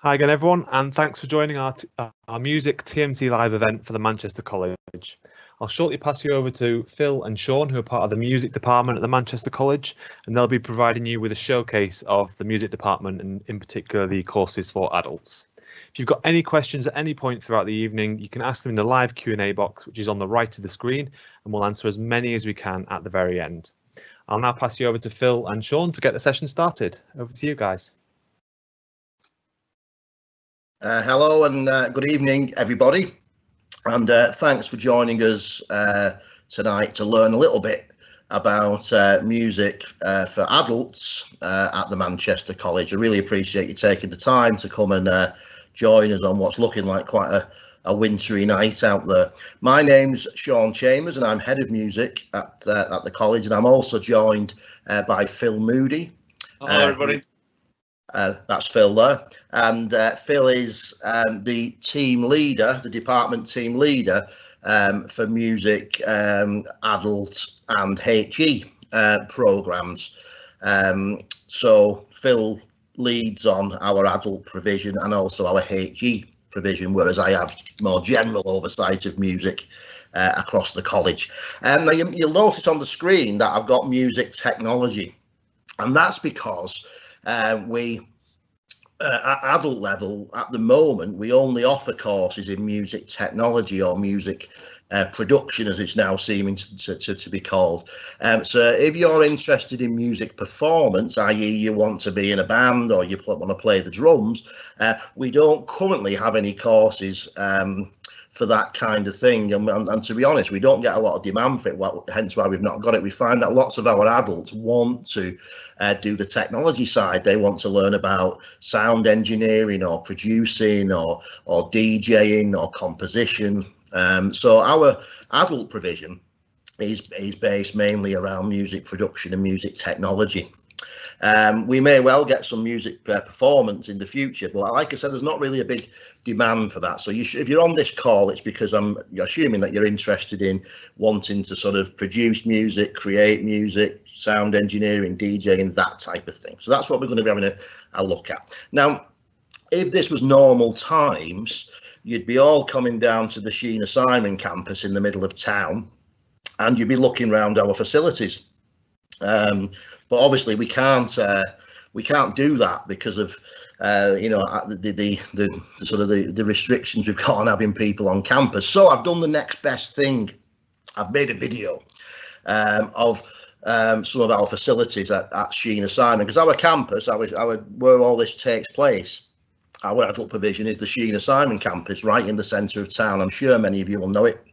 Hi again, everyone, and thanks for joining our Music TMC live event for the Manchester College. I'll shortly pass you over to Phil and Sean, who are part of the music department at the Manchester College, and they'll be providing you with a showcase of the music department and in particular the courses for adults. If you've got any questions at any point throughout the evening, you can ask them in the live Q&A box, which is on the right of the screen, and we'll answer as many as we can at the very end. I'll now pass you over to Phil and Sean to get the session started. Over to you guys. Hello and good evening, everybody, and thanks for joining us tonight to learn a little bit about music for adults at the Manchester College. I really appreciate you taking the time to come and join us on what's looking like quite a wintry night out there. My name's Sean Chambers and I'm head of music at the college, and I'm also joined by Phil Moody. Hello, everybody. That's Phil there, and Phil is the team leader, the department team leader for music, adult and HE programs. So Phil leads on our adult provision and also our HE provision, whereas I have more general oversight of music across the college. Now you'll notice on the screen that I've got music technology, and that's because we at adult level at the moment we only offer courses in music technology or music production, as it's now seeming to be called. So if you're interested in music performance, i.e. you want to be in a band or you want to play the drums, we don't currently have any courses for that kind of thing, and to be honest, we don't get a lot of demand for it, hence why we've not got it. We find that lots of our adults want to do the technology side. They want to learn about sound engineering or producing or DJing or composition. So our adult provision is based mainly around music production and music technology. We may well get some music performance in the future, but like I said, there's not really a big demand for that. So if you're on this call, it's because I'm assuming that you're interested in wanting to sort of produce music, create music, sound engineering, DJing, that type of thing. So that's what we're going to be having a look at. Now, if this was normal times, you'd be all coming down to the Sheena Simon campus in the middle of town, and you'd be looking around our facilities. But obviously we can't do that because of the sort of the restrictions we've got on having people on campus. So I've done the next best thing. I've made a video of some of our facilities at Sheena Simon, because our campus, where all this takes place, our adult provision is the Sheena Simon campus, right in the centre of town. I'm sure many of you will know it.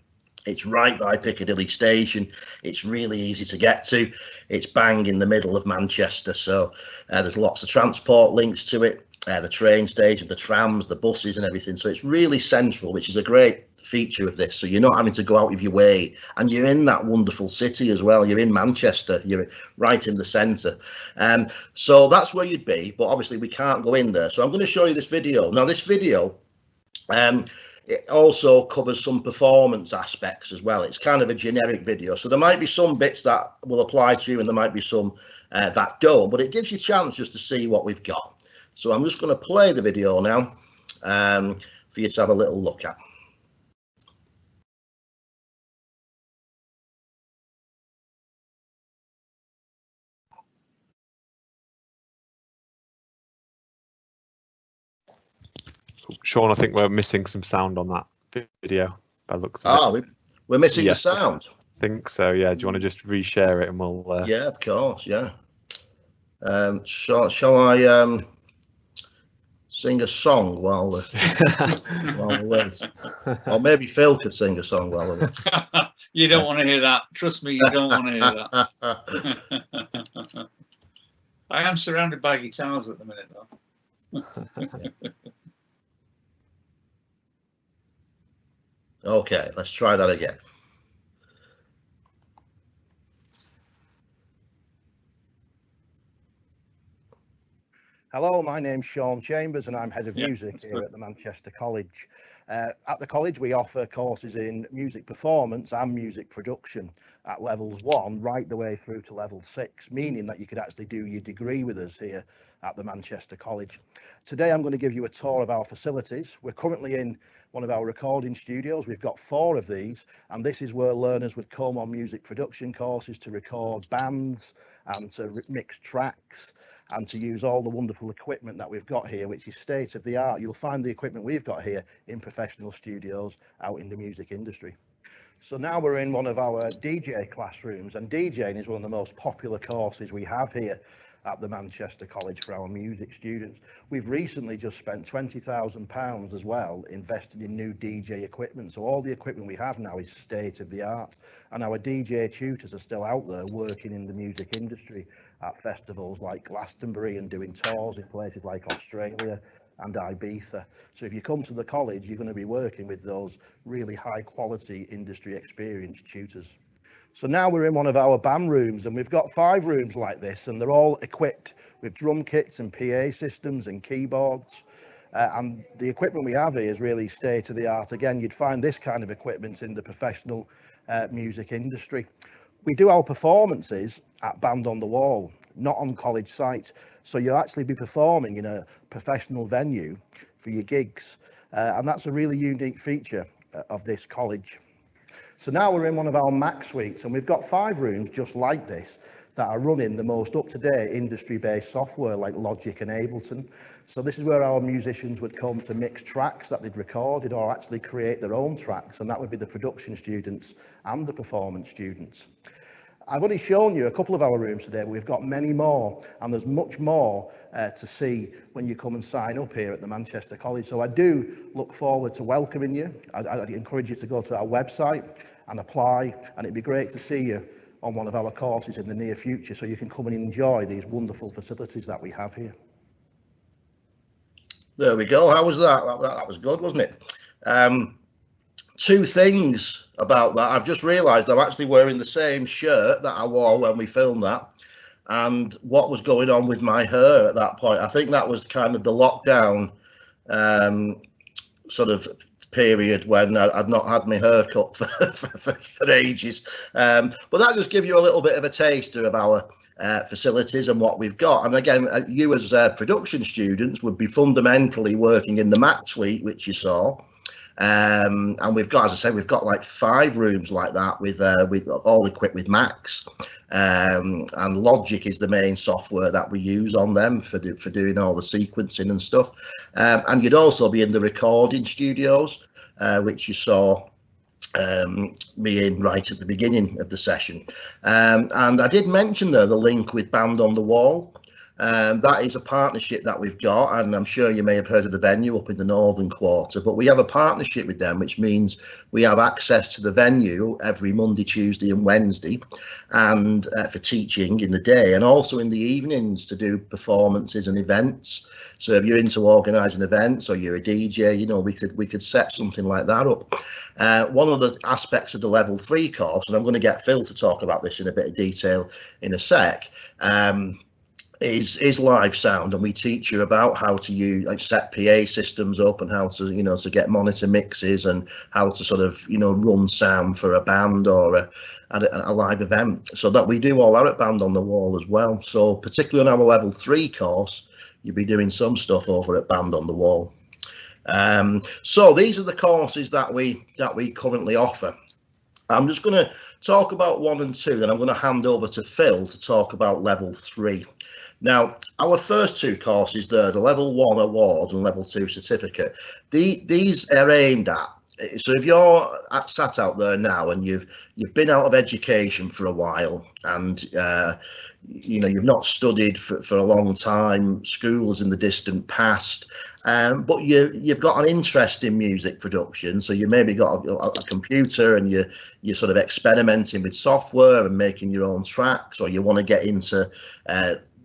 It's right by Piccadilly Station. It's really easy to get to. It's bang in the middle of Manchester, so there's lots of transport links to it, the train station, the trams, the buses and everything. So it's really central, which is a great feature of this. So you're not having to go out of your way, and you're in that wonderful city as well. You're in Manchester, you're right in the centre. So that's where you'd be, but obviously we can't go in there. So I'm going to show you this video. Now this video, it also covers some performance aspects as well. It's kind of a generic video, so there might be some bits that will apply to you and there might be some that don't, but it gives you a chance just to see what we've got. So I'm just going to play the video now for you to have a little look at. Sean, I think we're missing some sound on that video. By the looks of it. We're missing the sound. I think so. Yeah. Do you want to just reshare it and we'll? Yeah, of course. Yeah. Shall I sing a song while we wait? Or maybe Phil could sing a song while we wait. You don't want to hear that. Trust me, you don't want to hear that. I am surrounded by guitars at the minute, though. Okay, let's try that again. Hello, my name's Sean Chambers and I'm Head of Music here good. at the Manchester College. At the college we offer courses in music performance and music production at levels 1 right the way through to level 6, meaning that you could actually do your degree with us here at the Manchester College. Today I'm going to give you a tour of our facilities. We're currently in one of our recording studios. We've got 4 of these, and this is where learners would come on music production courses to record bands and to mix tracks and to use all the wonderful equipment that we've got here, which is state of the art. You'll find the equipment we've got here in professional studios out in the music industry. So now we're in one of our DJ classrooms, and DJing is one of the most popular courses we have here at the Manchester College for our music students. We've recently just spent £20,000 as well invested in new DJ equipment. So all the equipment we have now is state of the art, and our DJ tutors are still out there working in the music industry at festivals like Glastonbury and doing tours in places like Australia and Ibiza. So if you come to the college, you're going to be working with those really high quality industry experienced tutors. So now we're in one of our band rooms, and we've got 5 rooms like this, and they're all equipped with drum kits and PA systems and keyboards. And the equipment we have here is really state of the art. Again, you'd find this kind of equipment in the professional music industry. We do our performances at Band on the Wall, not on college site. So you'll actually be performing in a professional venue for your gigs. And that's a really unique feature of this college. So now we're in one of our Mac suites, and we've got 5 rooms just like this that are running the most up-to-date industry-based software like Logic and Ableton. So this is where our musicians would come to mix tracks that they'd recorded or actually create their own tracks, and that would be the production students and the performance students. I've only shown you a couple of our rooms today, but we've got many more, and there's much more to see when you come and sign up here at the Manchester College. So I do look forward to welcoming you. I'd encourage you to go to our website and apply, and it'd be great to see you on one of our courses in the near future so you can come and enjoy these wonderful facilities that we have here. There we go. How was that? That was good, wasn't it? 2 things about that. I've just realised I'm actually wearing the same shirt that I wore when we filmed that, and what was going on with my hair at that point. I think that was kind of the lockdown sort of period when I'd not had my hair cut for ages. But that just gives you a little bit of a taster of our facilities and what we've got. And again, you as production students would be fundamentally working in the Mac suite, which you saw. And we've got, as I said, we've got like 5 rooms like that with all equipped with Macs, and Logic is the main software that we use on them for doing all the sequencing and stuff. And you'd also be in the recording studios, which you saw me in right at the beginning of the session. And I did mention there the link with Band on the Wall. That is a partnership that we've got, and I'm sure you may have heard of the venue up in the Northern Quarter, but we have a partnership with them, which means we have access to the venue every Monday, Tuesday and Wednesday, and for teaching in the day, and also in the evenings to do performances and events. So if you're into organising events or you're a DJ, you know, we could set something like that up. One of the aspects of the level 3 course, and I'm going to get Phil to talk about this in a bit of detail in a sec, is live sound, and we teach you about how to use, like, set PA systems up and how to, you know, to get monitor mixes and how to sort of, you know, run sound for a band or a live event. So that we do all that at Band on the Wall as well. So particularly on our level 3 course, you'll be doing some stuff over at Band on the Wall. So these are the courses that we currently offer. I'm just going to talk about 1 and 2, then I'm going to hand over to Phil to talk about level 3. Now, our first 2 courses there, the level 1 award and level 2 certificate, these are aimed at, so if you're sat out there now and you've been out of education for a while, and you know, you've not studied for a long time, school is in the distant past, but you've got an interest in music production, so you maybe got a computer and you're sort of experimenting with software and making your own tracks, or you want to get into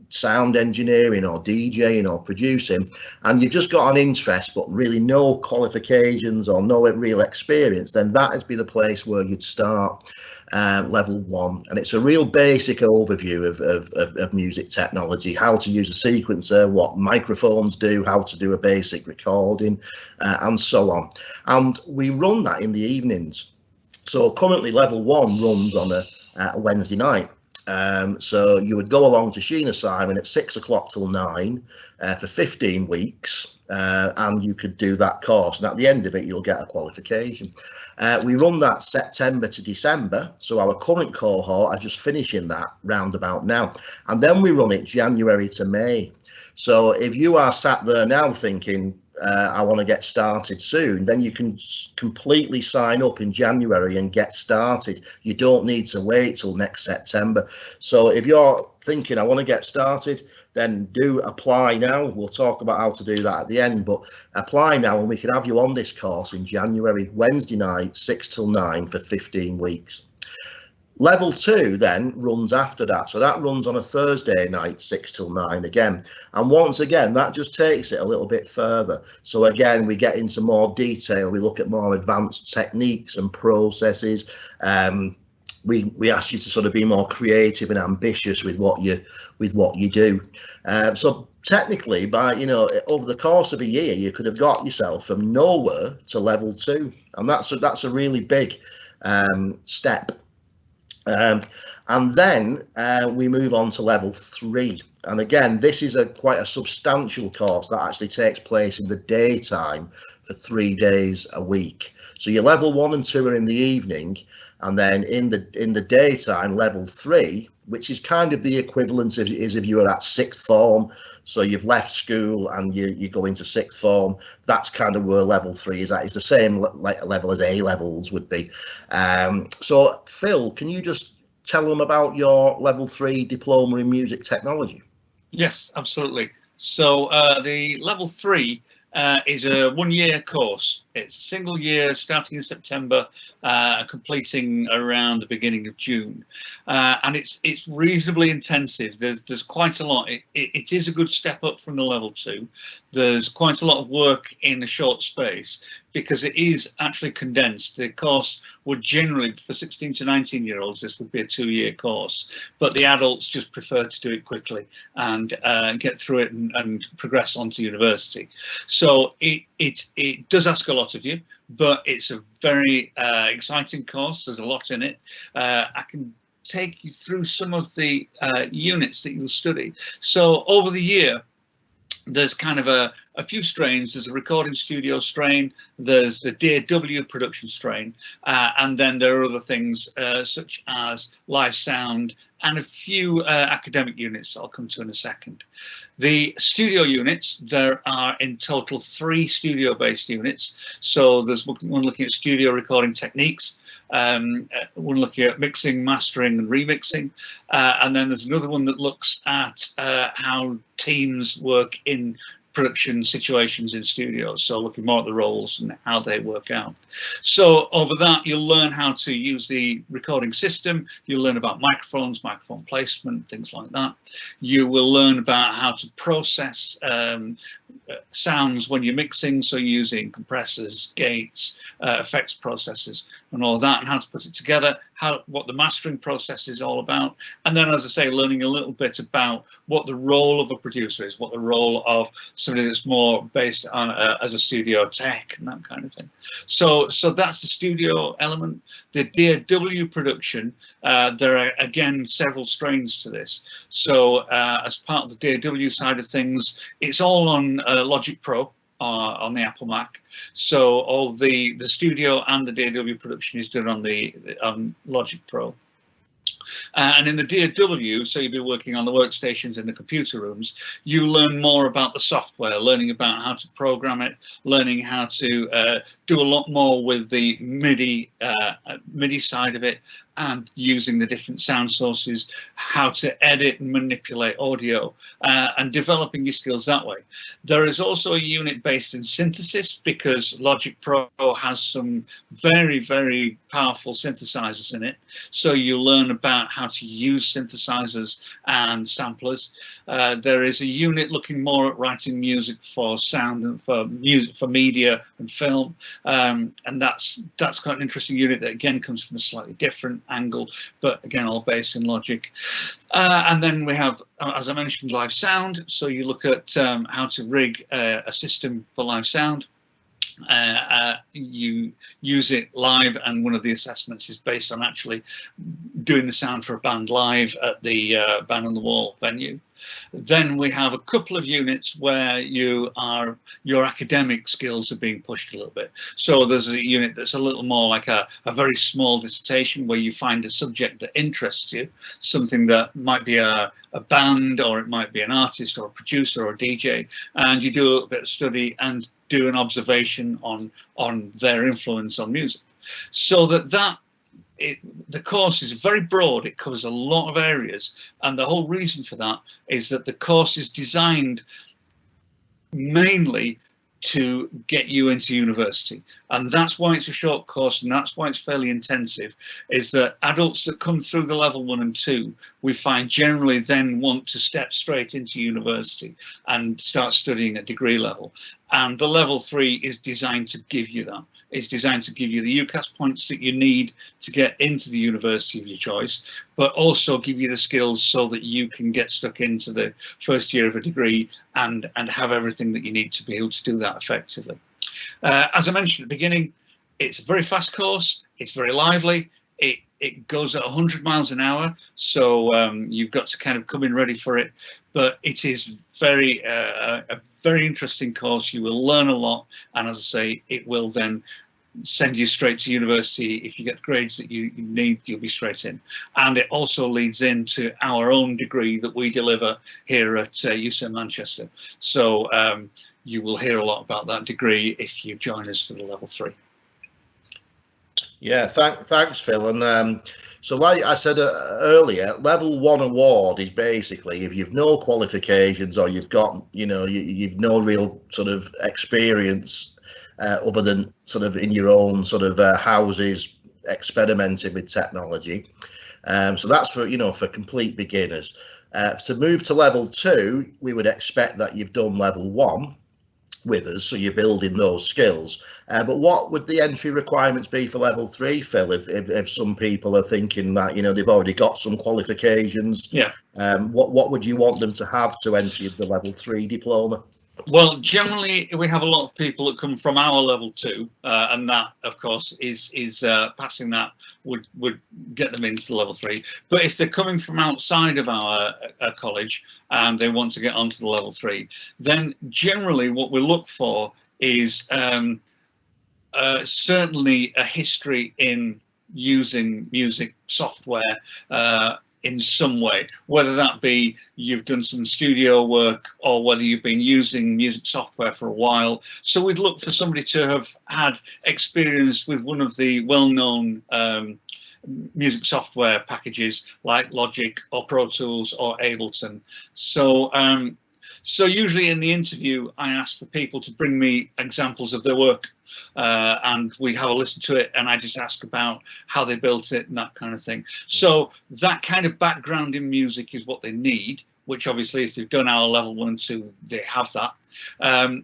sound engineering or DJing or producing, and you've just got an interest but really no qualifications or no real experience, then that would be the place where you'd start. Level 1, and it's a real basic overview of music technology, how to use a sequencer, what microphones do, how to do a basic recording, and so on. And we run that in the evenings. So currently level 1 runs on a Wednesday night. So you would go along to Sheena Simon at 6 o'clock till 9 for 15 weeks, and you could do that course, and at the end of it you'll get a qualification. We run that September to December, so our current cohort are just finishing that roundabout now, and then we run it January to May. So if you are sat there now thinking, I want to get started soon, then you can completely sign up in January and get started. You don't need to wait till next September. So if you're thinking I want to get started, then do apply now. We'll talk about how to do that at the end, but apply now and we can have you on this course in January, Wednesday night, 6 till 9 for 15 weeks. Level 2 then runs after that, so that runs on a Thursday night, 6 till 9 again, and once again that just takes it a little bit further. So again we get into more detail, we look at more advanced techniques and processes. We ask you to sort of be more creative and ambitious with what you do. So technically, by over the course of a year, you could have got yourself from nowhere to level 2, and that's a really big step. And then we move on to level 3, and again this is quite a substantial course that actually takes place in the daytime for 3 days a week. So your level 1 and 2 are in the evening, and then in the daytime level 3, which is kind of the equivalent of is if you were at 6th form, so you've left school and you go into 6th form, that's kind of where level 3 is at. It's the same level as A levels would be. So Phil, can you just tell them about your level 3 diploma in music technology? Yes, absolutely. So the level 3 is a 1-year course. It's a single year starting in September, completing around the beginning of June, and it's reasonably intensive. There's quite a lot. It is a good step up from the level 2. There's quite a lot of work in a short space because it is actually condensed. The course would generally, for 16 to 19-year-olds, this would be a 2-year course, but the adults just prefer to do it quickly and get through it and progress on to university. So it does ask a lot of you, but it's a very exciting course. There's a lot in it. I can take you through some of the units that you'll study. So over the year, there's kind of a few strains. There's a recording studio strain, there's the DAW production strain, and then there are other things such as live sound and a few academic units I'll come to in a second. The studio units, there are in total 3 studio-based units. So there's one looking at studio recording techniques, one looking at mixing, mastering and remixing, and then there's another one that looks at how teams work in production situations in studios, so looking more at the roles and how they work out. So over that you'll learn how to use the recording system, you'll learn about microphones, microphone placement, things like that. You will learn about how to process sounds when you're mixing, so using compressors, gates, effects processors and all of that, and how to put it together, what the mastering process is all about, and then, as I say, learning a little bit about what the role of a producer is, what the role of somebody that's more based on as a studio tech and that kind of thing. So that's the studio element. The DAW production, there are again several strains to this. So as part of the DAW side of things, it's all on Logic Pro on the Apple Mac. So all the studio and the DAW production is done on Logic Pro. And in the DAW, so you'll be working on the workstations in the computer rooms, you learn more about the software, learning about how to program it, learning how to do a lot more with the MIDI side of it, and using the different sound sources, how to edit and manipulate audio, and developing your skills that way. There is also a unit based in synthesis, because Logic Pro has some very, very powerful synthesizers in it. So you learn about about how to use synthesizers and samplers. There is a unit looking more at writing music for sound and for music for media and film, and that's quite an interesting unit that again comes from a slightly different angle, but again all based in logic. And then we have, as I mentioned, live sound. So you look at how to rig a system for live sound. You use it live, and one of the assessments is based on actually doing the sound for a band live at the Band on the Wall venue. Then we have a couple of units where your academic skills are being pushed a little bit. So there's a unit that's a little more like a very small dissertation, where you find a subject that interests you, something that might be a band, or it might be an artist or a producer or a DJ, and you do a little bit of study and do an observation on their influence on music. So the course is very broad. It covers a lot of areas, and the whole reason for that is that the course is designed mainly to get you into university, and that's why it's a short course, and that's why it's fairly intensive. Is that adults that come through the level 1 and 2, we find generally then want to step straight into university and start studying at degree level, and the level 3 is designed to give you that. It's designed to give you the UCAS points that you need to get into the university of your choice, but also give you the skills so that you can get stuck into the first year of a degree and have everything that you need to be able to do that effectively. As I mentioned at the beginning, it's a very fast course. It's very lively. It goes at 100 miles an hour, so you've got to kind of come in ready for it. But it is a very interesting course. You will learn a lot, and as I say, it will then send you straight to university. If you get the grades that you need, you'll be straight in. And it also leads into our own degree that we deliver here at UCM Manchester. So you will hear a lot about that degree if you join us for the level 3. Yeah, thanks, Phil. And so, like I said earlier, level 1 award is basically if you've no qualifications, or you've got, you've no real sort of experience other than sort of in your own sort of houses experimenting with technology. So that's for for complete beginners. To move to level 2, we would expect that you've done level 1 with us, so you're building those skills. But what would the entry requirements be for level 3, Phil, if some people are thinking that they've already got some qualifications? Yeah. What would you want them to have to enter the level 3 diploma? Well, generally we have a lot of people that come from our level 2, and that of course is passing that would get them into the level 3. But if they're coming from outside of our college and they want to get onto the level 3, then generally what we look for is certainly a history in using music software in some way, whether that be you've done some studio work or whether you've been using music software for a while. So we'd look for somebody to have had experience with one of the well-known music software packages like Logic or Pro Tools or Ableton. So usually in the interview, I ask for people to bring me examples of their work. And we have a listen to it, and I just ask about how they built it and that kind of thing. So that kind of background in music is what they need, which obviously if they've done our level 1 and 2, they have that.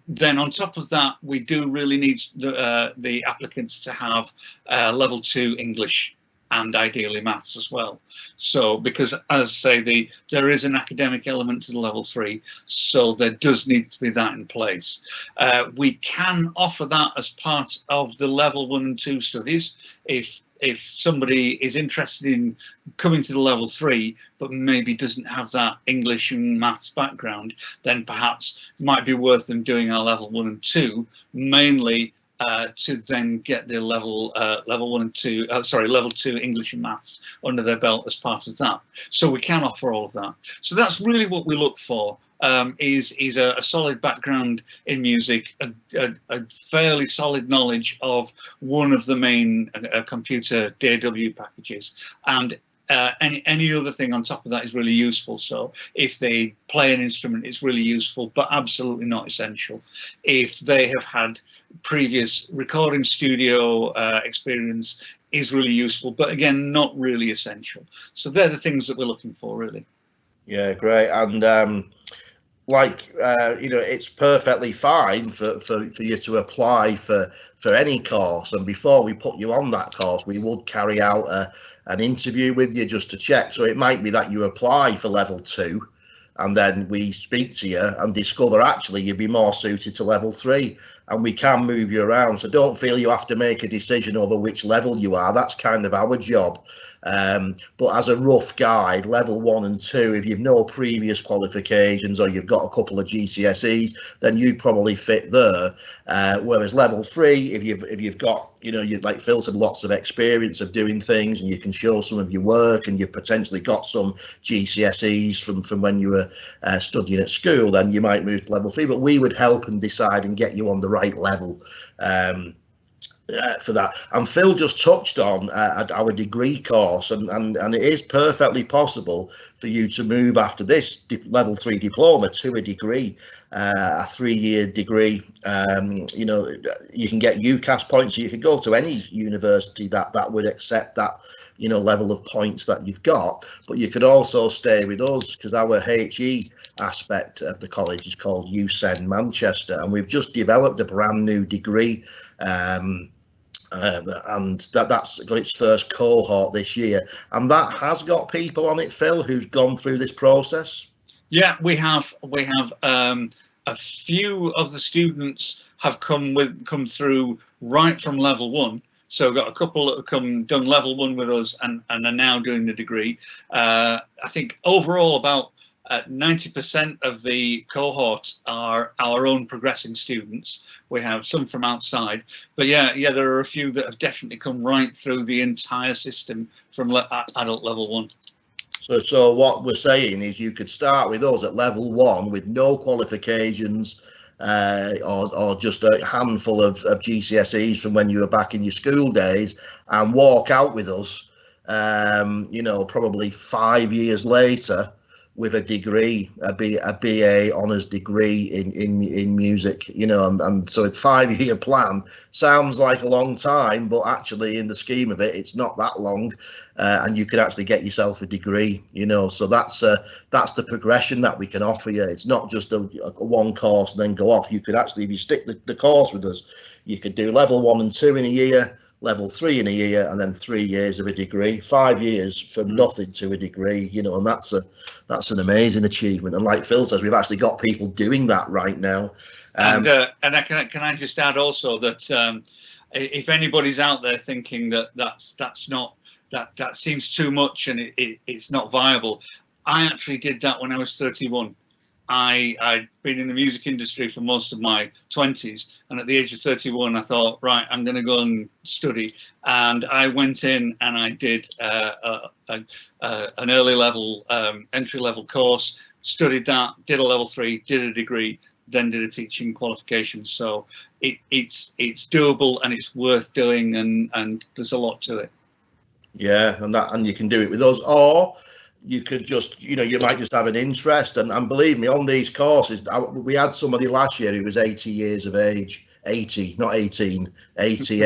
Then on top of that, we do really need the applicants to have level 2 English and ideally maths as well. So because, as I say, there is an academic element to the level 3, so there does need to be that in place. We can offer that as part of the level 1 and 2 studies if somebody is interested in coming to the level 3 but maybe doesn't have that English and maths background, then perhaps it might be worth them doing our level 1 and 2, mainly to then get the level 2 English and maths under their belt as part of that. So we can offer all of that. So that's really what we look for, is a solid background in music, a fairly solid knowledge of one of the main computer DAW packages, and any other thing on top of that is really useful. So if they play an instrument, it's really useful, but absolutely not essential. If they have had previous recording studio experience, is really useful, but again, not really essential. So they're the things that we're looking for, really. Yeah, great. And it's perfectly fine for you to apply for any course, and before we put you on that course we would carry out an interview with you just to check. So it might be that you apply for level 2 and then we speak to you and discover actually you'd be more suited to level 3, and we can move you around. So don't feel you have to make a decision over which level you are. That's kind of our job. But as a rough guide, level 1 and 2, if you've no previous qualifications or you've got a couple of GCSEs, then you probably fit there. Whereas level 3, if you've got, you like Phil said, lots of experience of doing things, and you can show some of your work, and you've potentially got some GCSEs from when you were studying at school, then you might move to level 3. But we would help and decide and get you on the right level. For that. And Phil just touched on our degree course, and it is perfectly possible for you to move after this level 3 diploma to a degree, a 3-year degree. You can get UCAS points, so you could go to any university that would accept that level of points that you've got. But you could also stay with us, because our HE aspect of the college is called USEN Manchester, and we've just developed a brand new degree, and that's got its first cohort this year, and that has got people on it, Phil, who's gone through this process. Yeah, we have a few of the students have come through right from level 1. So we've got a couple that have done level 1 with us and are now doing the degree. I think overall about 90% of the cohort are our own progressing students. We have some from outside, but yeah, there are a few that have definitely come right through the entire system from adult level 1. So what we're saying is you could start with us at level 1 with no qualifications, or just a handful of GCSEs from when you were back in your school days, and walk out with us, probably 5 years later, with a degree, a BA honours degree in music, and so a 5-year plan sounds like a long time, but actually in the scheme of it, it's not that long, and you could actually get yourself a degree, so that's the progression that we can offer you. It's not just a one course and then go off. You could actually, if you stick the course with us, you could do level 1 and 2 in a year, level 3 in a year, and then 3 years of a degree. 5 years from nothing to a degree, and that's an amazing achievement. And like Phil says, we've actually got people doing that right now. And can I just add also that if anybody's out there thinking that seems too much and it's not viable, I actually did that when I was 31. I'd been in the music industry for most of my 20s, and at the age of 31 I thought, right, I'm going to go and study, and I went in and I did an early level entry level course, studied that, did a level 3, did a degree, then did a teaching qualification. So it's doable and it's worth doing, and there's a lot to it. Yeah, and you can do it with us, or you could just, you might just have an interest, and believe me, on these courses, we had somebody last year who was 80 years of age, 80, not 18, 80,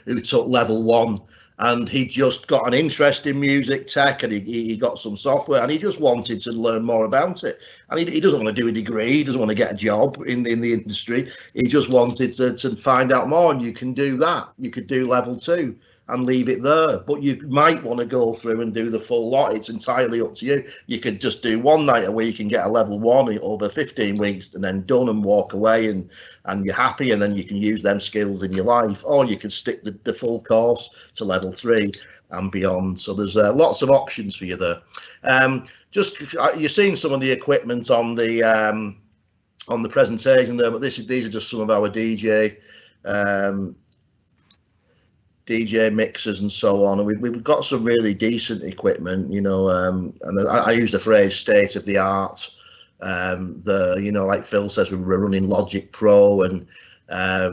who took level 1, and he just got an interest in music tech, and he got some software, and he just wanted to learn more about it. And he doesn't want to do a degree, he doesn't want to get a job in the industry, he just wanted to find out more, and you can do that. You could do level 2 and leave it there, but you might want to go through and do the full lot. It's entirely up to you. You could just do 1 night a week and get a level 1 over 15 weeks and then done and walk away, and you're happy, and then you can use them skills in your life. Or you could stick the full course to level 3 and beyond. So there's lots of options for you there. Just you're seeing some of the equipment on the presentation there, but these are just some of our DJ mixers and so on, and we've got some really decent equipment, and I use the phrase state of the art. Like Phil says, we're running Logic Pro, and I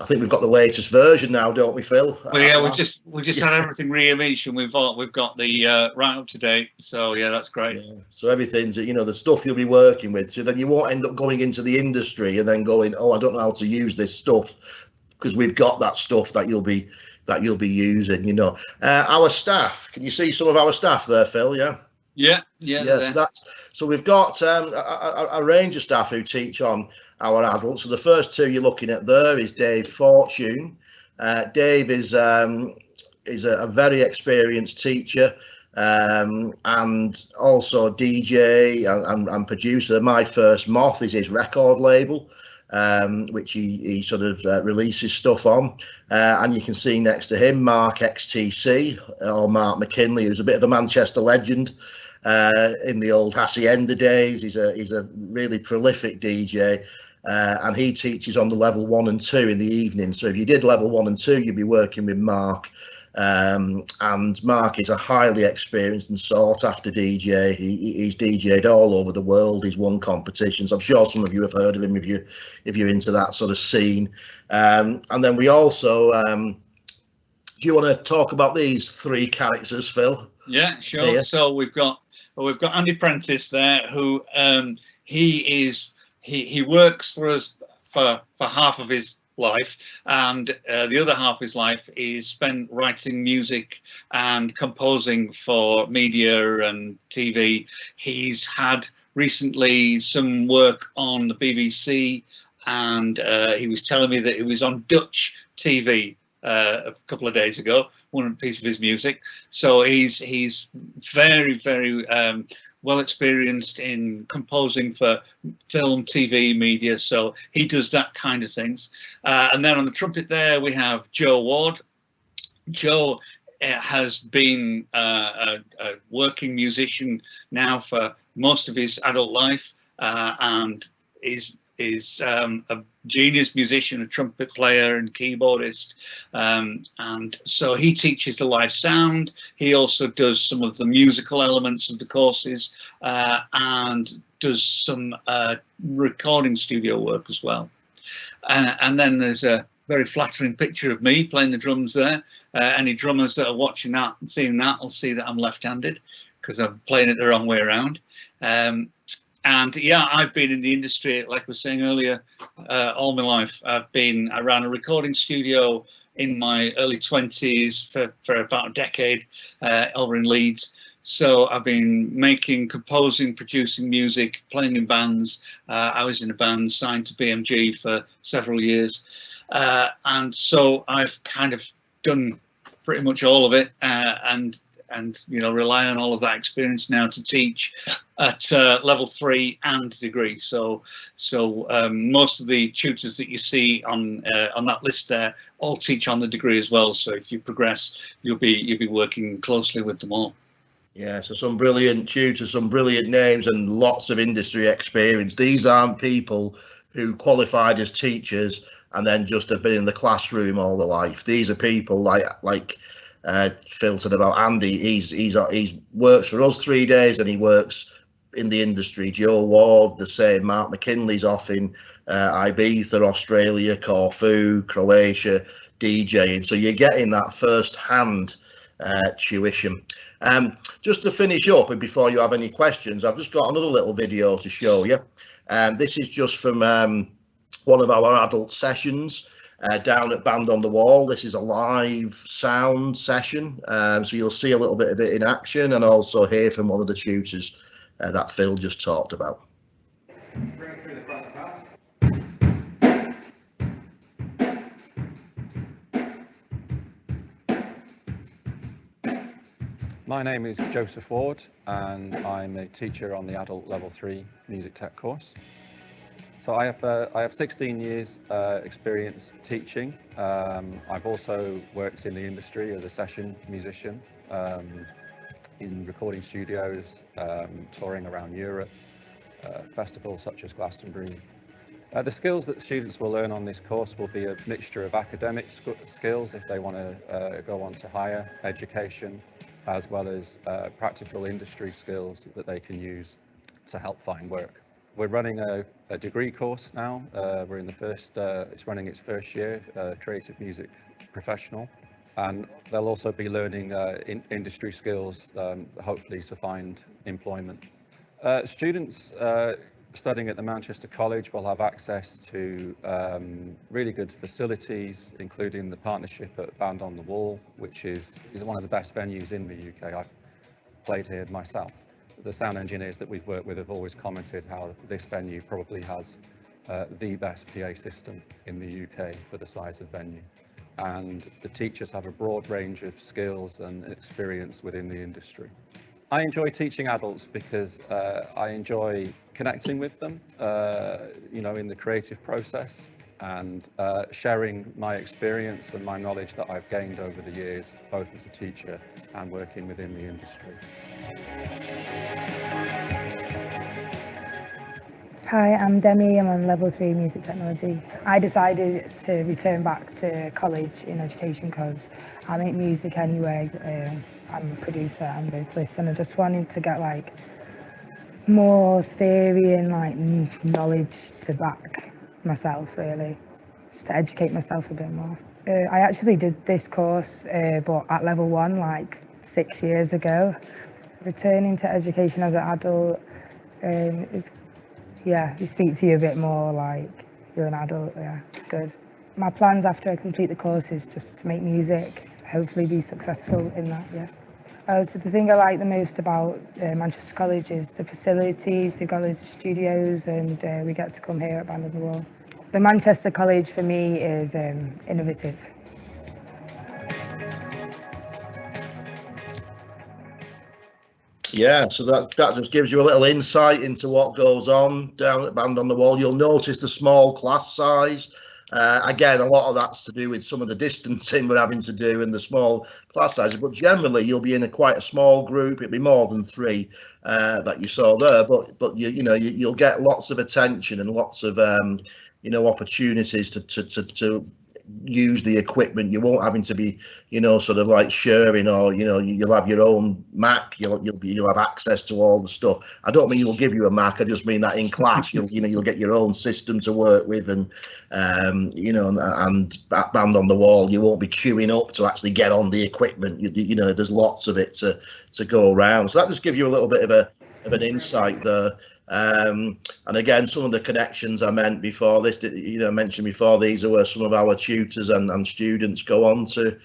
think we've got the latest version now, don't we, Phil? Well, yeah, we just had everything re-imaged, and we've got the right up to date. So yeah, that's great. Yeah. So everything's, the stuff you'll be working with, so then you won't end up going into the industry and then going, oh, I don't know how to use this stuff, because we've got that stuff that that you'll be using. You know, our staff. Can you see some of our staff there, Phil? Yeah. Yeah. So we've got a range of staff who teach on our adults. So the first two you're looking at there is Dave Fortune. Dave is a very experienced teacher, and also DJ and producer. My First Moth is his record label, which he sort of releases stuff on. And you can see next to him Mark XTC, or Mark McKinley, who's a bit of a Manchester legend in the old Hacienda days. He's a really prolific DJ, and he teaches on the level 1 and 2 in the evening. So if you did level 1 and 2, you'd be working with Mark. And Mark is a highly experienced and sought after DJ. He's DJ'd all over the world. He's won competitions. I'm sure some of you have heard of him if you're into that sort of scene. And then we also, do you want to talk about these three characters, Phil? Yeah, sure. Yeah. So we've got Andy Prentice there, who he works for us for half of his life, and the other half of his life is spent writing music and composing for media and TV. He's had recently some work on the BBC, and he was telling me that it was on Dutch TV a couple of days ago, one piece of his music. So he's very, very well experienced in composing for film, TV, media. So he does that kind of things. And then on the trumpet there, we have Joe Ward. Joe has been a working musician now for most of his adult life, and is a genius musician, a trumpet player and keyboardist, and so he teaches the live sound. He also does some of the musical elements of the courses, and does some recording studio work as well. And then there's a very flattering picture of me playing the drums there. Any drummers that are watching that and seeing that will see that I'm left-handed, because I'm playing it the wrong way around. And yeah, I've been in the industry, like I was saying earlier, all my life. I ran a recording studio in my early 20s for about a decade over in Leeds. So I've been making, composing, producing music, playing in bands. I was in a band signed to BMG for several years. And so I've kind of done pretty much all of it, and you know, rely on all of that experience now to teach at level 3 and degree. So most of the tutors that you see on that list there all teach on the degree as well. So if you progress, you'll be working closely with them all. Yeah, so some brilliant tutors, some brilliant names, and lots of industry experience. These aren't people who qualified as teachers and then just have been in the classroom all their life. These are people like Phil said about Andy. He's works for us 3 days, and he works in the industry. Joe Ward, the same. Mark McKinley's off in Ibiza, Australia, Corfu, Croatia, DJing. So you're getting that first-hand tuition. Just to finish up, and before you have any questions, I've just got another little video to show you. This is just from one of our adult sessions. Down at Band on the Wall. This is a live sound session, so you'll see a little bit of it in action, and also hear from one of the tutors that Phil just talked about. My name is Joseph Ward, and I'm a teacher on the adult level 3 music tech course. So I have 16 years experience teaching. I've also worked in the industry as a session musician, in recording studios, touring around Europe, festivals such as Glastonbury. The skills that students will learn on this course will be a mixture of academic skills if they want to go on to higher education, as well as practical industry skills that they can use to help find work. We're running a degree course now. We're in the first, it's running its first year, creative music professional. And they'll also be learning industry skills, hopefully to find employment. Students studying at the Manchester College will have access to really good facilities, including the partnership at Band on the Wall, which is one of the best venues in the UK. I've played here myself. The sound engineers that we've worked with have always commented how this venue probably has the best PA system in the UK for the size of venue. And the teachers have a broad range of skills and experience within the industry. I enjoy teaching adults because I enjoy connecting with them, you know, in the creative process, and sharing my experience and my knowledge that I've gained over the years, both as a teacher and working within the industry. Hi, I'm Demi. I'm on level 3 music technology. I decided to return back to college in education because I make music anyway. I'm a producer and vocalist, and I just wanted to get like more theory and like knowledge to back myself, really, just to educate myself a bit more. I actually did this course, but at level 1 like 6 years ago. Returning to education as an adult is, yeah, you speak to you a bit more like you're an adult. Yeah, it's good. My plans after I complete the course is just to make music, hopefully be successful in that, yeah. So the thing I like the most about Manchester College is the facilities. They've got loads of studios, and we get to come here at Band on the Wall. The Manchester College for me is innovative. Yeah, so that just gives you a little insight into what goes on down at Band on the Wall. You'll notice the small class size. Again, a lot of that's to do with some of the distancing we're having to do and the small class sizes, but generally you'll be in quite a small group. It'll be more than 3 that you saw there, but you'll get lots of attention and lots of opportunities to use the equipment. You won't having to be sort of like sharing, or you'll have your own Mac. You'll have access to all the stuff. I don't mean you'll give you a Mac. I just mean that in class you'll get your own system to work with, and and at Band on the Wall you won't be queuing up to actually get on the equipment. There's lots of it to go around. So that just gives you a little bit of an insight there. And again, some of the connections I mentioned before, these are where some of our tutors and students go on to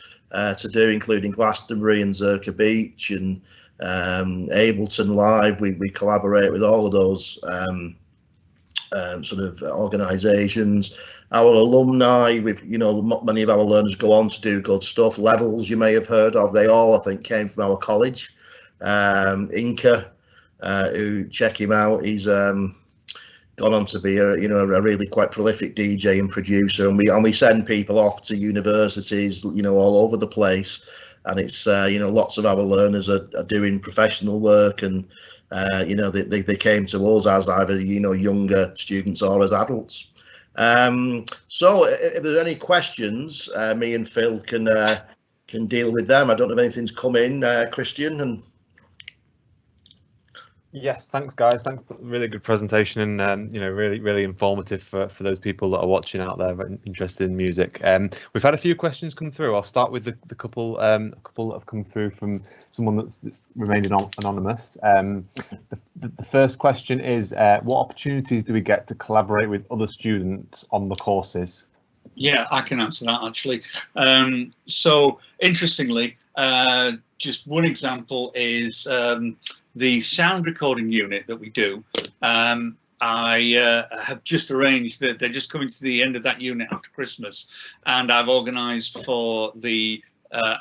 do, including Glastonbury and Zerka Beach and Ableton Live. We collaborate with all of those sort of organisations. Our alumni, many of our learners go on to do good stuff. Levels you may have heard of, they all I think came from our college. Inca, who, check him out, he's gone on to be a really quite prolific DJ and producer, and we send people off to universities all over the place, and it's lots of our learners are doing professional work, and they came to us as either younger students or as adults. So if there's any questions, me and Phil can deal with them. I don't know if anything's come in, Christian. And yes, thanks guys. Thanks for a really good presentation, and really informative for those people that are watching out there interested in music. We've had a few questions come through. I'll start with the couple that have come through from someone that's remained anonymous. The first question is, what opportunities do we get to collaborate with other students on the courses? Yeah, I can answer that actually. So interestingly, just one example is the sound recording unit that we do. I have just arranged that they're just coming to the end of that unit after Christmas, and I've organised for the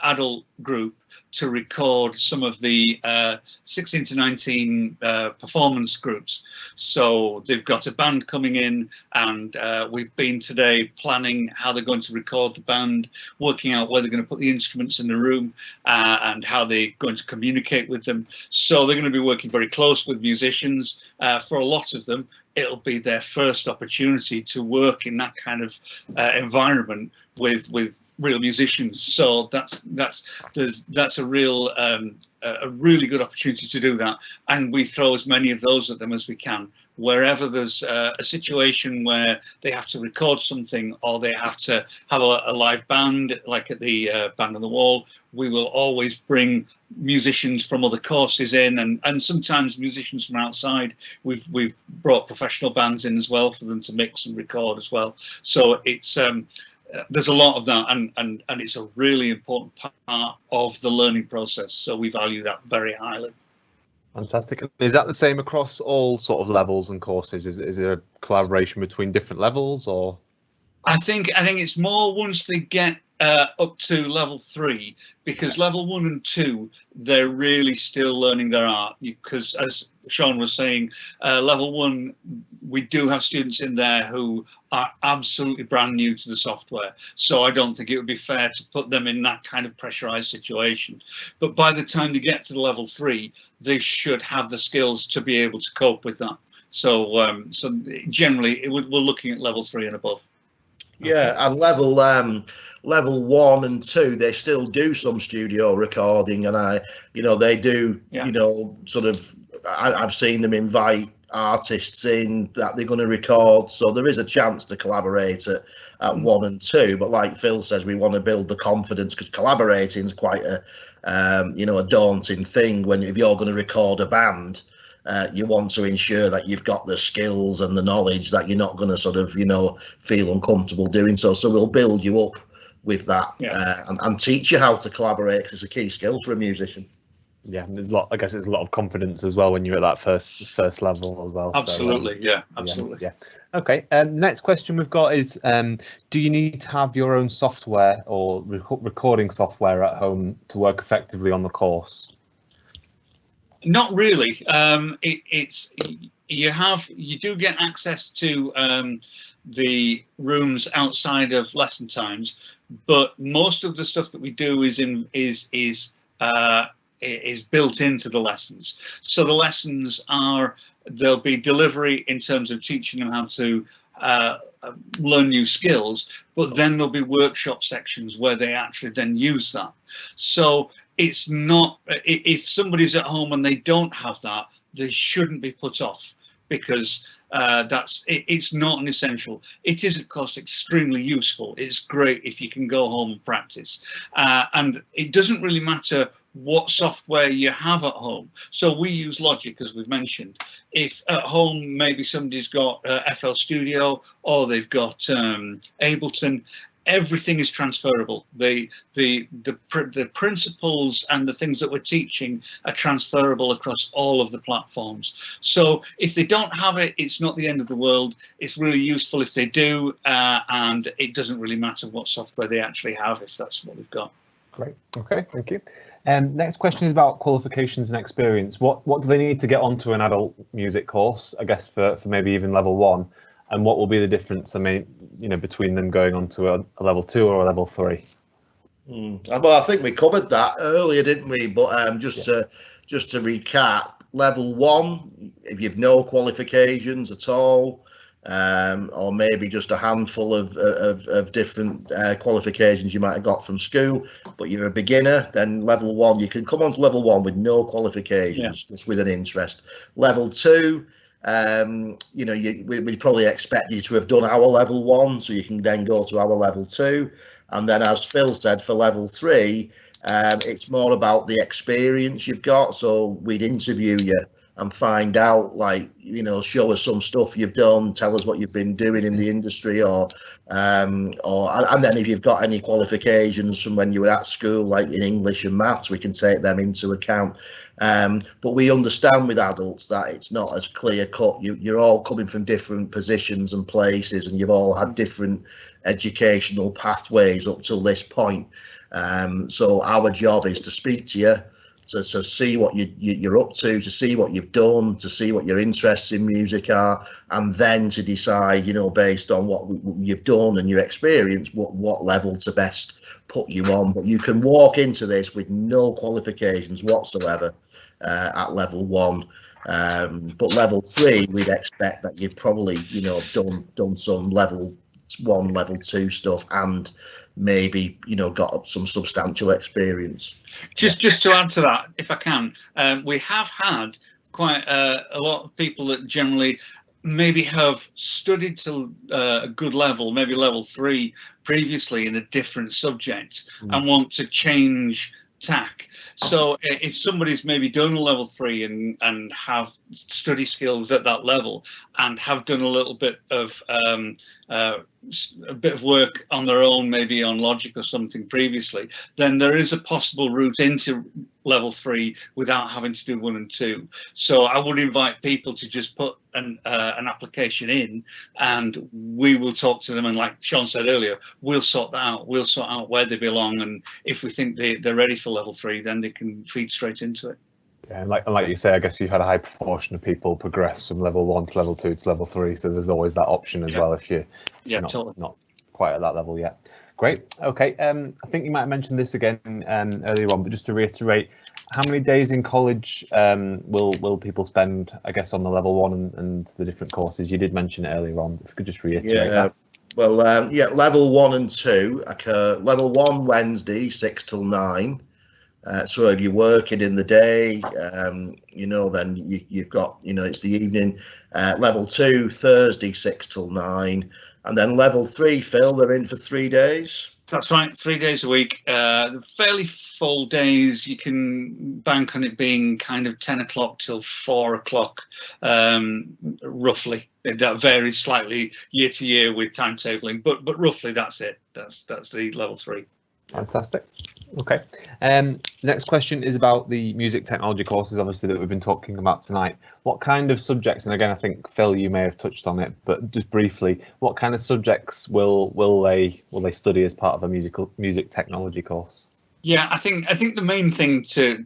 adult group to record some of the 16 to 19 performance groups. So they've got a band coming in, and we've been today planning how they're going to record the band, working out where they're going to put the instruments in the room and how they're going to communicate with them. So they're going to be working very close with musicians. For a lot of them, it'll be their first opportunity to work in that kind of environment with real musicians. So that's a really good opportunity to do that, and we throw as many of those at them as we can. wherever there's a situation where they have to record something or they have to have a live band, like at the Band on the Wall, we will always bring musicians from other courses in, and sometimes musicians from outside. We've brought professional bands in as well for them to mix and record as well. So it's there's a lot of that, and it's a really important part of the learning process. So we value that very highly. Fantastic. Is that the same across all sort of levels and courses? Is there a collaboration between different levels, or? I think it's more once they get up to level 3, because level 1 and 2, they're really still learning their art. Because as Sean was saying, level 1, we do have students in there who are absolutely brand new to the software. So I don't think it would be fair to put them in that kind of pressurized situation. But by the time they get to the level 3, they should have the skills to be able to cope with that. So so generally, we're looking at level 3 and above. Yeah, and level 1 and 2, they still do some studio recording, and they do, sort of, I've seen them invite artists in that they're going to record, so there is a chance to collaborate at 1 and 2. But like Phil says, we want to build the confidence, because collaborating is quite a daunting thing. If you're going to record a band, you want to ensure that you've got the skills and the knowledge that you're not going to sort of feel uncomfortable doing so. So we'll build you up with that, and teach you how to collaborate, because it's a key skill for a musician. Yeah, there's a lot. I guess there's a lot of confidence as well when you're at that first level as well. Absolutely, so, absolutely. Yeah. Okay. Next question we've got is: do you need to have your own software or recording software at home to work effectively on the course? Not really. You do get access to the rooms outside of lesson times, but most of the stuff that we do is built into the lessons. So the lessons there'll be delivery in terms of teaching them how to learn new skills, but then there'll be workshop sections where they actually then use that. So it's not, if somebody's at home and they don't have that, they shouldn't be put off, because it's not an essential. It is, of course, extremely useful. It's great if you can go home and practice, and it doesn't really matter what software you have at home. So we use Logic, as we've mentioned. If at home maybe somebody's got FL Studio, or they've got Ableton, everything is transferable. The principles and the things that we're teaching are transferable across all of the platforms. So if they don't have it, it's not the end of the world. It's really useful if they do, and it doesn't really matter what software they actually have, if that's what we've got. Great. Okay, thank you. Next question is about qualifications and experience. What do they need to get onto an adult music course, I guess, for maybe even level 1? And what will be the difference, between them going on to a level 2 or a level 3? Well, I think we covered that earlier, didn't we? But just to recap, level 1, if you've no qualifications at all, or maybe just a handful of different qualifications you might have got from school, but you're a beginner, then level 1, you can come on to level 1 with no qualifications, just with an interest. Level 2, we probably expect you to have done our level 1, so you can then go to our level 2. And then, as Phil said, for level 3, it's more about the experience you've got. So we'd interview you and find out, show us some stuff you've done, tell us what you've been doing in the industry, and then if you've got any qualifications from when you were at school, like in English and maths, we can take them into account. But we understand with adults that it's not as clear cut. You're all coming from different positions and places, and you've all had different educational pathways up till this point. So our job is to speak to you, to see what you're up to see what you've done, to see what your interests in music are, and then to decide, based on what you've done and your experience, what level to best put you on. But you can walk into this with no qualifications whatsoever at level 1. But level 3, we'd expect that you've probably, done some level 1, level 2 stuff, and maybe got some substantial experience. Just to add to that, if I can, we have had quite a lot of people that generally maybe have studied to a good level, maybe level 3 previously in a different subject, and want to change tack. So if somebody's maybe done a level 3 and have study skills at that level and have done a little bit of work on their own, maybe on logic or something previously, then there is a possible route into level 3 without having to do 1 and 2. So I would invite people to just put an application in, and we will talk to them, and like Sean said earlier, we'll sort that out. We'll sort out where they belong, and if we think they're ready for level 3, then they can feed straight into it. Yeah, and like you say, I guess you've had a high proportion of people progress from level 1 to level 2 to level 3, so there's always that option as well if you're not quite at that level yet. Great. Okay. I think you might have mentioned this again earlier on, but just to reiterate, how many days in college will people spend, I guess, on the level 1 and the different courses? You did mention it earlier on. If you could just reiterate that. Well, level 1 and 2 occur. Level 1 Wednesday 6 till 9. So if you're working in the day, then you've got, it's the evening. Level 2 Thursday 6 till 9, and then level 3, Phil, they're in for 3 days. That's right, 3 days a week. Fairly full days. You can bank on it being kind of 10 o'clock till 4 o'clock, roughly. That varies slightly year to year with timetabling, but roughly that's it. That's the level 3. Fantastic. Okay. Next question is about the music technology courses, obviously, that we've been talking about tonight. What kind of subjects, and again, I think Phil, you may have touched on it, but just briefly, what kind of subjects will they study as part of a music technology course? Yeah, I think the main thing to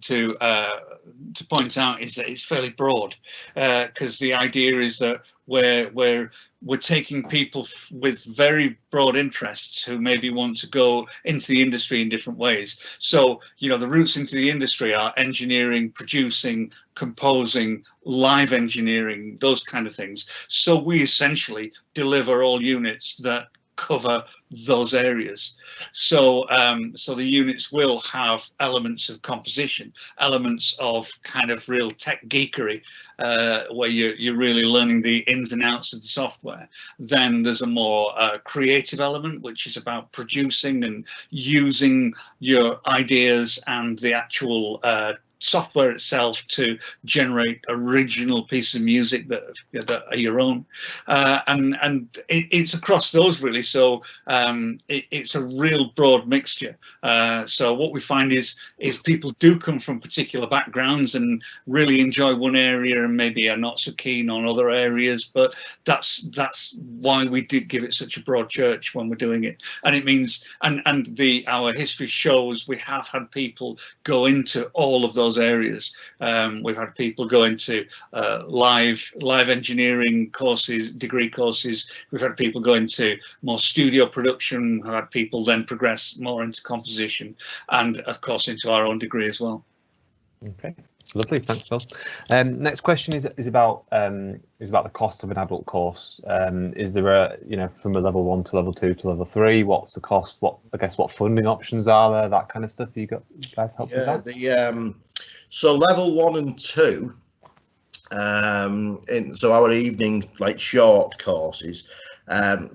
point out is that it's fairly broad, because the idea is that we're taking people with very broad interests who maybe want to go into the industry in different ways. So, the routes into the industry are engineering, producing, composing, live engineering, those kind of things. So we essentially deliver all units that cover those areas. So the units will have elements of composition, elements of kind of real tech geekery, where you're really learning the ins and outs of the software. Then there's a more creative element, which is about producing and using your ideas and the actual software itself to generate original piece of music that are your own, and it's across those really. So it's a real broad mixture. So what we find is people do come from particular backgrounds and really enjoy one area and maybe are not so keen on other areas, but that's why we do give it such a broad church when we're doing it. And it means, and our history shows we have had people go into all of those areas. We've had people go into live engineering courses, degree courses. We've had people go into more studio production. We've had people then progress more into composition, and of course into our own degree as well. Okay, lovely, thanks, Phil. Next question is about the cost of an adult course. Is there a, from a level 1 to level 2 to level 3? What's the cost? What funding options are there? That kind of stuff. You guys help with that? So level 1 and 2. So our evening short courses,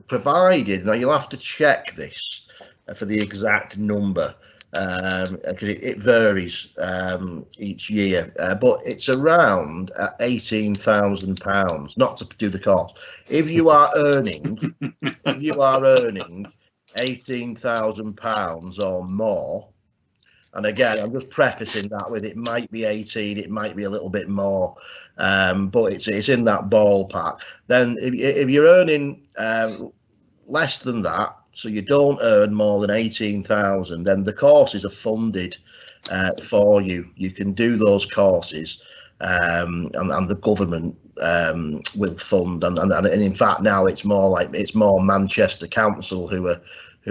provided, now you'll have to check this for the exact number, because it varies each year, but it's around £18,000, not to do the cost. If you are earning £18,000 or more, and again, I'm just prefacing that with it might be 18, it might be a little bit more, but it's in that ballpark. Then if you're earning less than that, so you don't earn more than 18,000, then the courses are funded for you. You can do those courses, and the government will fund. And in fact, now it's more Manchester Council who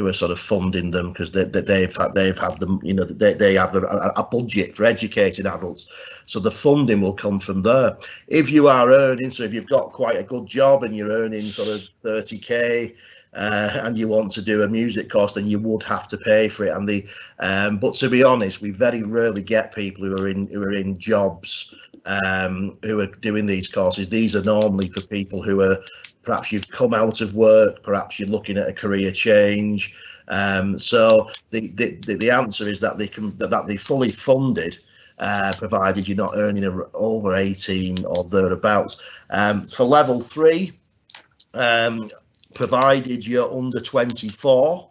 are sort of funding them, because they've had them, they have a budget for educated adults, so the funding will come from there. If you are earning, so if you've got quite a good job and you're earning sort of 30k, and you want to do a music course, then you would have to pay for it. And but to be honest, we very rarely get people who are in jobs who are doing these courses. These are normally for people who are, perhaps you've come out of work, perhaps you're looking at a career change. So the answer is that they're fully funded, provided you're not earning over 18 or thereabouts. For level 3, provided you're under 24,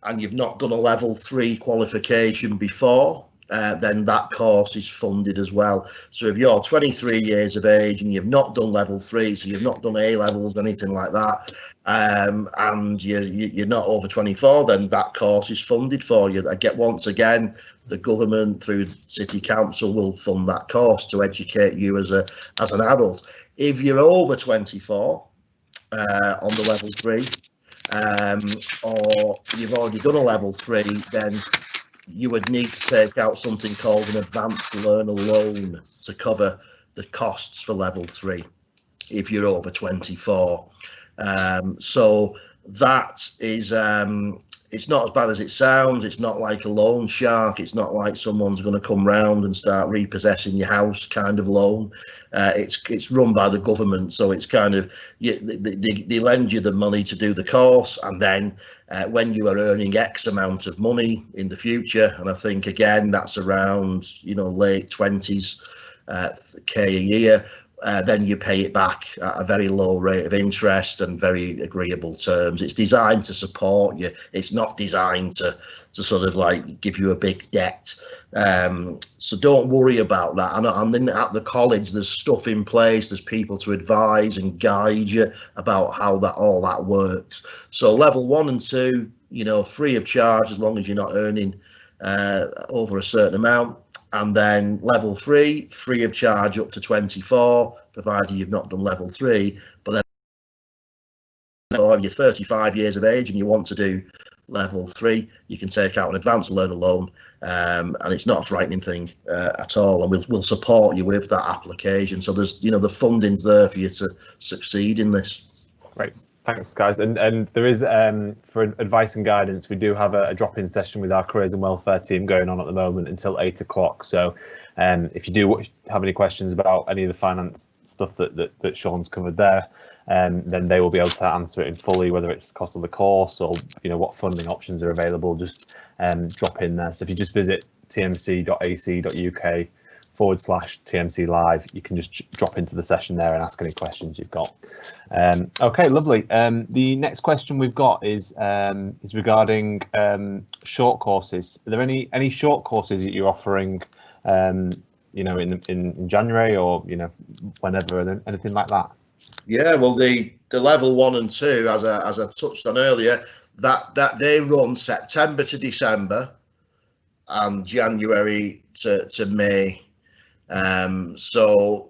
and you've not done a level 3 qualification before, then that course is funded as well. So if you're 23 years of age and you've not done level 3, so you've not done A levels or anything like that, and you're not over 24, then that course is funded for you. Once again, the government through city council will fund that course to educate you as an adult. If you're over 24 on the level 3, or you've already done a level 3, then you would need to take out something called an advanced learner loan to cover the costs for level 3 if you're over 24. So that is, it's not as bad as it sounds. It's not like a loan shark. It's not like someone's going to come round and start repossessing your house kind of loan. It's run by the government, so it's kind of, they lend you the money to do the course, and then when you are earning X amount of money in the future, and I think again that's around late 20s K a year, then you pay it back at a very low rate of interest and very agreeable terms. It's designed to support you. It's not designed to sort of like give you a big debt. So don't worry about that. And then at the college, there's stuff in place. There's people to advise and guide you about how all that works. So level 1 and 2, free of charge as long as you're not earning over a certain amount. And then level 3, free of charge up to 24, provided you've not done level 3. But then if you're 35 years of age and you want to do level 3, you can take out an advanced learner loan, and it's not a frightening thing at all. And we'll support you with that application. So there's, the funding's there for you to succeed in this. Great. Thanks, guys. And there is, for advice and guidance, we do have a drop-in session with our careers and welfare team going on at the moment until 8 o'clock. So if you do have any questions about any of the finance stuff that Sean's covered there, then they will be able to answer it in fully, whether it's cost of the course or what funding options are available. Just drop in there. So if you just visit tmc.ac.uk/TMC live, you can just drop into the session there and ask any questions you've got. Okay, lovely. The next question we've got is regarding short courses. Are there any short courses that you're offering, in January or whenever, anything like that? Yeah, well, the level 1 and 2, as I touched on earlier, that they run September to December and January to May. So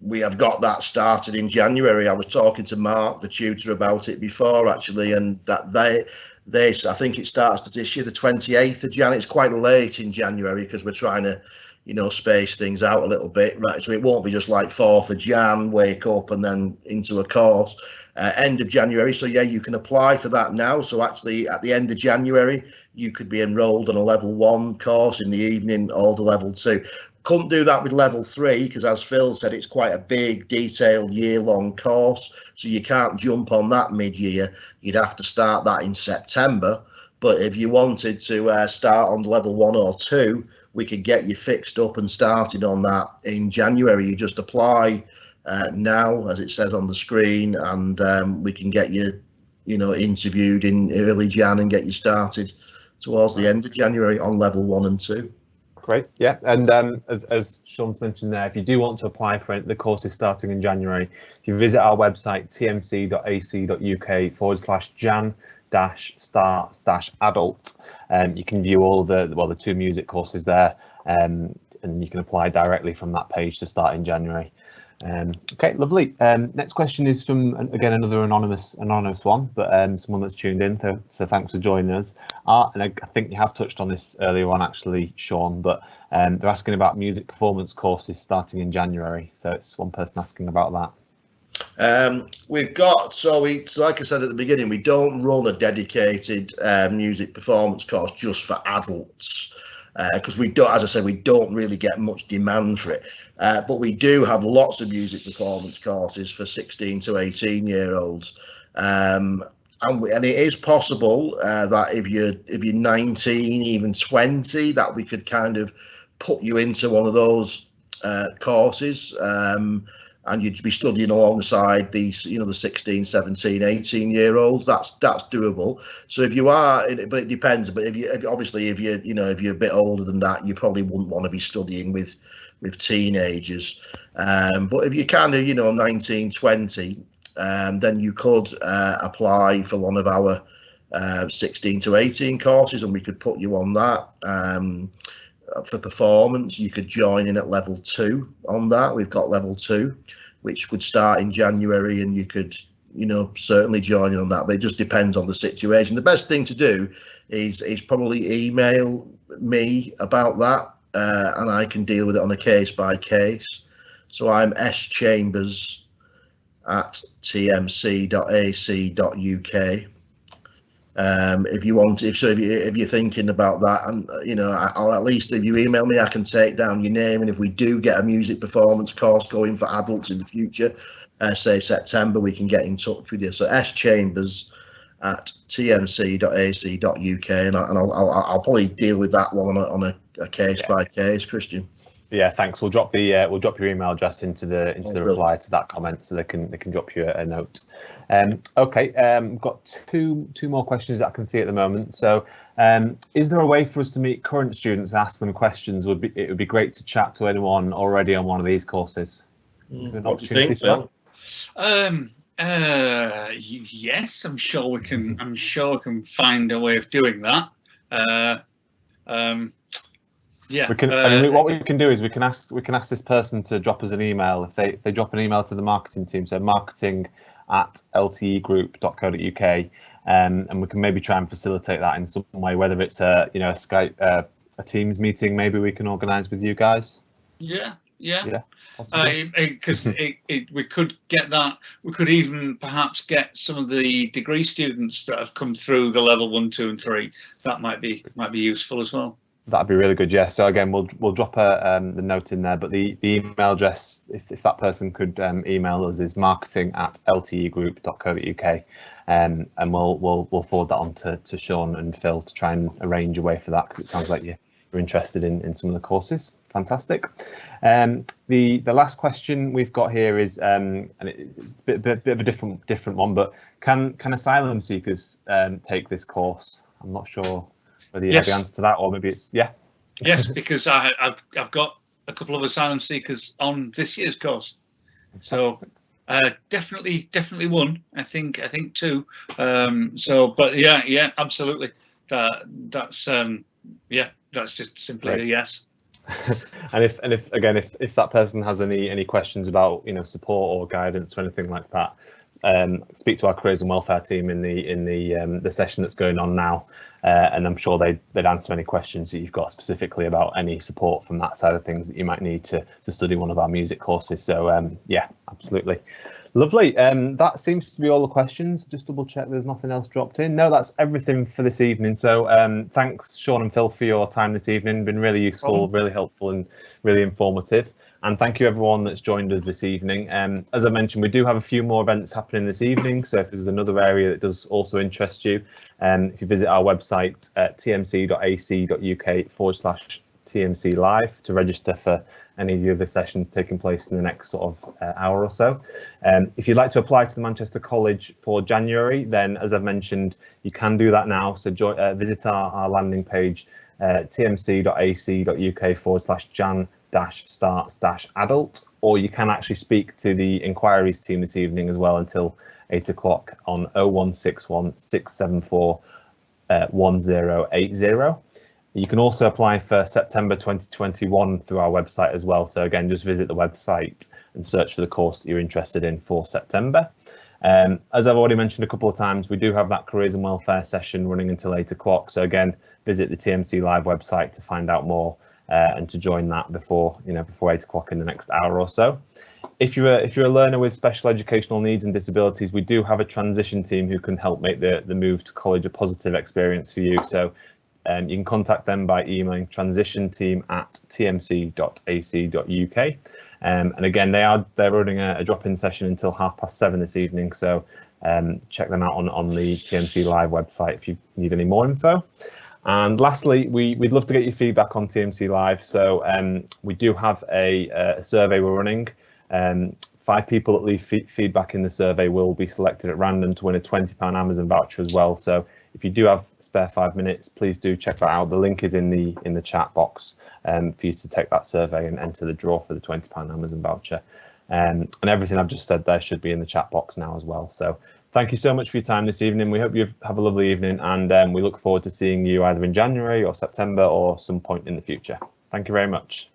we have got that started in January. I was talking to Mark, the tutor, about it before actually, and that I think it starts this year, the 28th of January. It's quite late in January because we're trying to, space things out a little bit, right? So it won't be just like 4th of Jan, wake up and then into a course. End of January. So yeah, you can apply for that now. So actually at the end of January, you could be enrolled on a level 1 course in the evening or the level 2. Couldn't do that with level 3 because, as Phil said, it's quite a big, detailed year-long course. So you can't jump on that mid-year. You'd have to start that in September. But if you wanted to start on level 1 or 2, we could get you fixed up and started on that in January. You just apply now, as it says on the screen, and we can get you, interviewed in early Jan and get you started towards the end of January on level 1 and 2. Great, yeah, and as Sean's mentioned there, if you do want to apply for it, the course is starting in January. If you visit our website, tmc.ac.uk/Jan-start-adult, you can view all the 2 music courses there, and you can apply directly from that page to start in January. Okay, lovely. Next question is from, again, another anonymous one, but someone that's tuned in, so thanks for joining us. And I think you have touched on this earlier on actually, Sean, but they're asking about music performance courses starting in January. So it's one person asking about that. We've got, so like I said at the beginning, we don't run a dedicated music performance course just for adults. because we don't, as I said, we don't really get much demand for it. But we do have lots of music performance courses for 16 to 18-year-olds. And it is possible that if you're 19, even 20, that we could kind of put you into one of those courses, and you'd be studying alongside these, you know, the 16, 17, 18-year-olds. That's doable. So if you are, but it depends. But if you're, you know, if you're a bit older than that, you probably wouldn't want to be studying with teenagers. But if you're kind of, you know, 19, 20, then you could apply for one of our 16 to 18 courses, and we could put you on that. For performance, you could join in at level 2 on that. We've got level 2, which would start in January, and you could, you know, certainly join in on that, but it just depends on the situation. The best thing to do is probably email me about that, and I can deal with it on a case by case. So I'm schambers@tmc.ac.uk. If you want, if you're thinking about that, and you know, or at least if you email me, I can take down your name, and if we do get a music performance course going for adults in the future, say September, we can get in touch with you. So schambers@tmc.ac.uk, and I'll probably deal with that one on a case by case. Christian. Yeah, thanks. We'll drop your email address into the reply to that comment, so they can drop you a note. Okay, we've got two more questions that I can see at the moment. So, is there a way for us to meet current students and ask them questions? It would be great to chat to anyone already on one of these courses. What do you think, Phil? Yes, I'm sure we can. I'm sure we can find a way of doing that. Yeah. We can. I mean, what we can do is we can ask this person to drop us an email. If they drop an email to the marketing team, so marketing@ltegroup.co.uk, and we can maybe try and facilitate that in some way, whether it's a Skype, a Teams meeting, maybe we can organise with you guys. Yeah. Because we could get that. We could even perhaps get some of the degree students that have come through the level 1, 2, and 3. That might be useful as well. That'd be really good. Yeah. So again, we'll drop the note in there, but the email address, if that person could email us, is marketing@ltegroup.co.uk, and we'll forward that on to Sean and Phil to try and arrange a way for that, because it sounds like you're interested in some of the courses. Fantastic. The last question we've got here is, and it's a bit of a different one, but can asylum seekers take this course? I'm not sure whether you have the answer to that, or maybe it's Yes, because I've got a couple of asylum seekers on this year's course, so definitely one. I think 2. But yeah, absolutely. That's just simply a yes. And if that person has any questions about support or guidance or anything like that, speak to our careers and welfare team in the session that's going on now, and I'm sure they'd answer any questions that you've got specifically about any support from that side of things that you might need to study one of our music courses. So yeah, absolutely. Lovely. That seems to be all the questions. Just double check there's nothing else dropped in. No, that's everything for this evening. So thanks, Sean and Phil, for your time this evening. Been really useful, really helpful, and really informative. And thank you everyone that's joined us this evening. As I mentioned, we do have a few more events happening this evening. So if there's another area that does also interest you, if you visit our website at tmc.ac.uk/TMC Live to register for any of the other sessions taking place in the next sort of hour or so. If you'd like to apply to the Manchester College for January, then as I've mentioned, you can do that now. So visit our landing page, tmc.ac.uk/Jan-starts-adult, or you can actually speak to the inquiries team this evening as well until 8 o'clock on 0161 674 1080. You can also apply for September 2021 through our website as well. So again, just visit the website and search for the course that you're interested in for September. As I've already mentioned a couple of times, we do have that careers and welfare session running until 8 o'clock. So again, visit the TMC Live website to find out more and to join that before 8 o'clock in the next hour or so. If you're a learner with special educational needs and disabilities, we do have a transition team who can help make the move to college a positive experience for you. So You can contact them by emailing transitionteam@tmc.ac.uk. And again, they're running a drop-in session until 7:30 this evening, so check them out on the TMC Live website if you need any more info. And lastly, we'd love to get your feedback on TMC Live. So we do have a survey we're running. 5 people that leave feedback in the survey will be selected at random to win a £20 Amazon voucher as well. So if you do have spare 5 minutes, please do check that out. The link is in the chat box for you to take that survey and enter the draw for the £20 Amazon voucher. And everything I've just said there should be in the chat box now as well. So thank you so much for your time this evening. We hope you have a lovely evening, and we look forward to seeing you either in January or September or some point in the future. Thank you very much.